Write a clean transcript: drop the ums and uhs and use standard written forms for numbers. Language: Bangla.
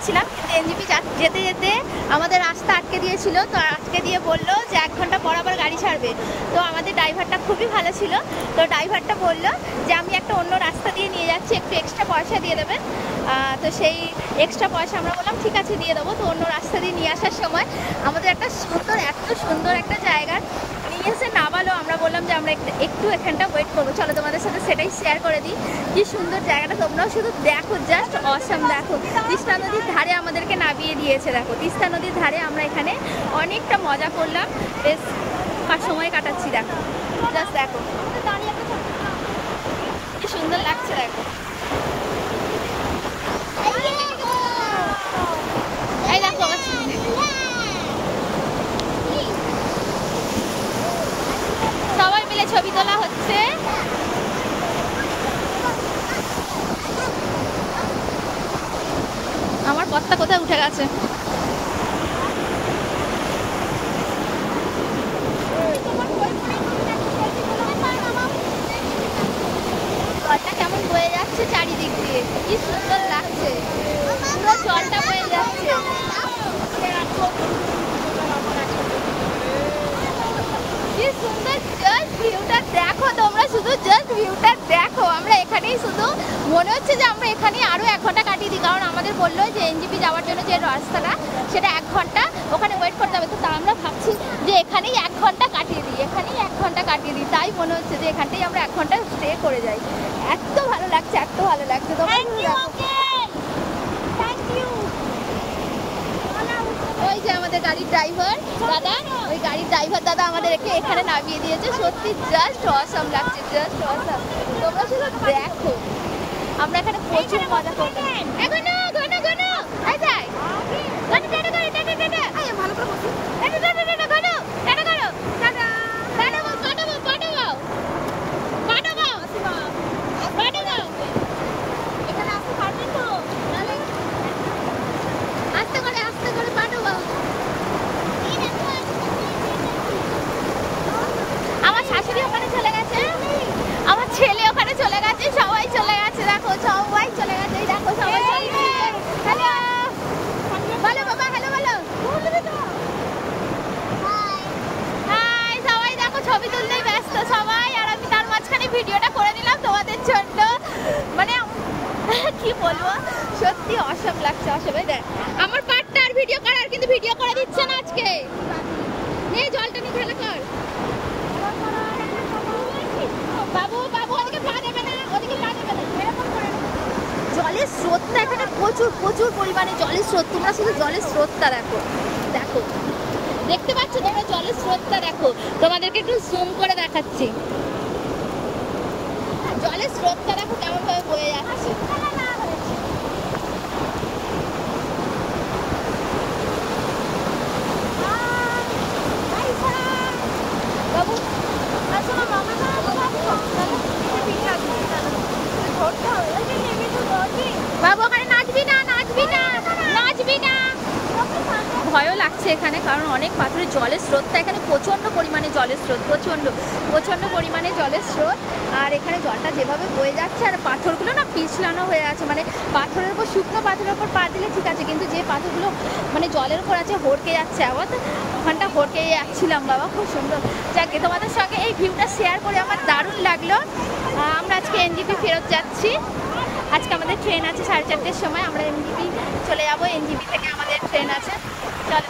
যাচ্ছিলাম, কিন্তু এনজিপি যেতে যেতে আমাদের রাস্তা আটকে দিয়েছিল। তো আটকে দিয়ে বললো যে 1 ঘন্টা পর আবার গাড়ি ছাড়বে। তো আমাদের ড্রাইভারটা খুবই ভালো ছিল। তো ড্রাইভারটা বললো যে আমি একটা অন্য রাস্তা দিয়ে নিয়ে যাচ্ছি, একটু এক্সট্রা পয়সা দিয়ে দেবেন। তো সেই এক্সট্রা পয়সা আমরা বললাম ঠিক আছে দিয়ে দেবো। তো অন্য রাস্তা দিয়ে নিয়ে আসার সময় আমাদের একটা সুন্দর, এত সুন্দর একটা জায়গা নিয়ে এসে নামালো। আমরা বললাম যে আমরা একটু এখানটা ওয়েট করবো, চলো তোমাদের সাথে সেটাই শেয়ার করে দিই। কি সুন্দর জায়গাটা, তোমরাও শুধু দেখো, জাস্ট অসাম। দেখো তিস্তা নদীর ধারে আমাদেরকে নামিয়ে দিয়েছে। দেখো তিস্তা নদীর ধারে আমরা এখানে অনেকটা মজা করলাম, বেশ সময় কাটাচ্ছি। দেখো জাস্ট দেখো কি সুন্দর লাগছে। দেখো এই দেখো সবাই মিলে ছবি তোলা হচ্ছে। আমার পথটা কোথায় উঠে গেছে। জলটা কেমন বয়ে যাচ্ছে চারিদিক দিয়ে, কি সুন্দর লাগছে। পুরো জলটা বয়ে যাচ্ছে। কি সুন্দর, জাস্ট ভিউটা দেখো তোমরা, শুধু জাস্ট ভিউটা দেখো। আমরা এখানেই শুধু মনে হচ্ছে যে আমরা এখানেই আরো 1 ঘন্টা কাটিয়ে দিই, কারণ আমাদের বললো যে এনজিপি যাওয়ার জন্য যে রাস্তাটা সেটা 1 ঘন্টা ওখানে ওয়েট করতে হবে। তো তা আমরা ভাবছি যে এখানেই 1 ঘন্টা কাটিয়ে দিই, এখানেই 1 ঘন্টা কাটিয়ে দিই। তাই মনে হচ্ছে যে এখানটাই আমরা 1 ঘন্টা স্টে করে যাই। এত ভালো লাগছে, এত ভালো লাগছে। ওই যে আমাদের গাড়ির ড্রাইভার দাদা, ওই গাড়ির ড্রাইভার দাদা আমাদেরকে এখানে নামিয়ে দিয়েছে। সত্যি জাস্ট অসাম লাগছে, জাস্ট অসাম। তোমরা শুধু দেখো, আমরা এখানে প্রচুর মজা করলাম। আমার শাশুড়ি ওখানে চলে গেছে, আমার ছেলে ওখানে চলে গেছে, সবাই চলে গেছে। দেখো সবাই চলে গেছে। দেখো সবাই হ্যালো বলো বাবা, হ্যালো বলো। হাই সবাই, দেখো ছবি তুলতেই ব্যস্ত সবাই, আর আমি তার মাঝখানে ভিডিওটা করে নিলাম তোমাদের জন্য। মানে কি বলবো, সত্যি অসাম লাগছে, অসাম। দেখ আমার পার্টনার ভিডিও করার, কিন্তু ভিডিও করে দিচ্ছে না আজকে। নে জলটা নিয়ে খেলা কর। বাবু বাবু ওদিকে পা দেবে না, ওদিকে পা দেবে না। জলের স্রোতটা এখানে প্রচুর প্রচুর পরিমাণে জলের স্রোত। তোমরা শুধু জলের স্রোতটা দেখো, দেখো দেখতে পাচ্ছ তোমরা জলের স্রোতটা দেখো। তোমাদেরকে একটু জুম করে দেখাচ্ছি, জলের স্রোতটা দেখো কেমন ভাবে বয়ে যাচ্ছে। বাবু আসো না, মামা বাবু ওখানে নাচবি না, নাচবি না, নাচবি না। ভয়ও লাগছে এখানে, কারণ অনেক পাথরের জলের স্রোতটা এখানে প্রচণ্ড পরিমাণে জলের স্রোত, প্রচণ্ড প্রচণ্ড পরিমাণে জলের স্রোত। আর এখানে জলটা যেভাবে বয়ে যাচ্ছে, আর পাথরগুলো না পিছলানো হয়ে আছে। মানে পাথরের উপর, শুকনো পাথরের উপর পা দিলে ঠিক আছে, কিন্তু যে পাথরগুলো মানে জলের উপর আছে হড়কে যাচ্ছে। আবার ওখানটা হড়কে যাচ্ছিলাম বাবা, খুব সুন্দর। যাকে তোমাদের সঙ্গে এই ভিউটা শেয়ার করে আমার দারুণ লাগলো। আমরা আজকে এনজিপি ফেরত যাচ্ছি। আজকে আমাদের ট্রেন আছে 4:30টার সময়, আমরা এনজিপি চলে যাবো। এনজিপি থেকে আমাদের ট্রেন আছে, চলো।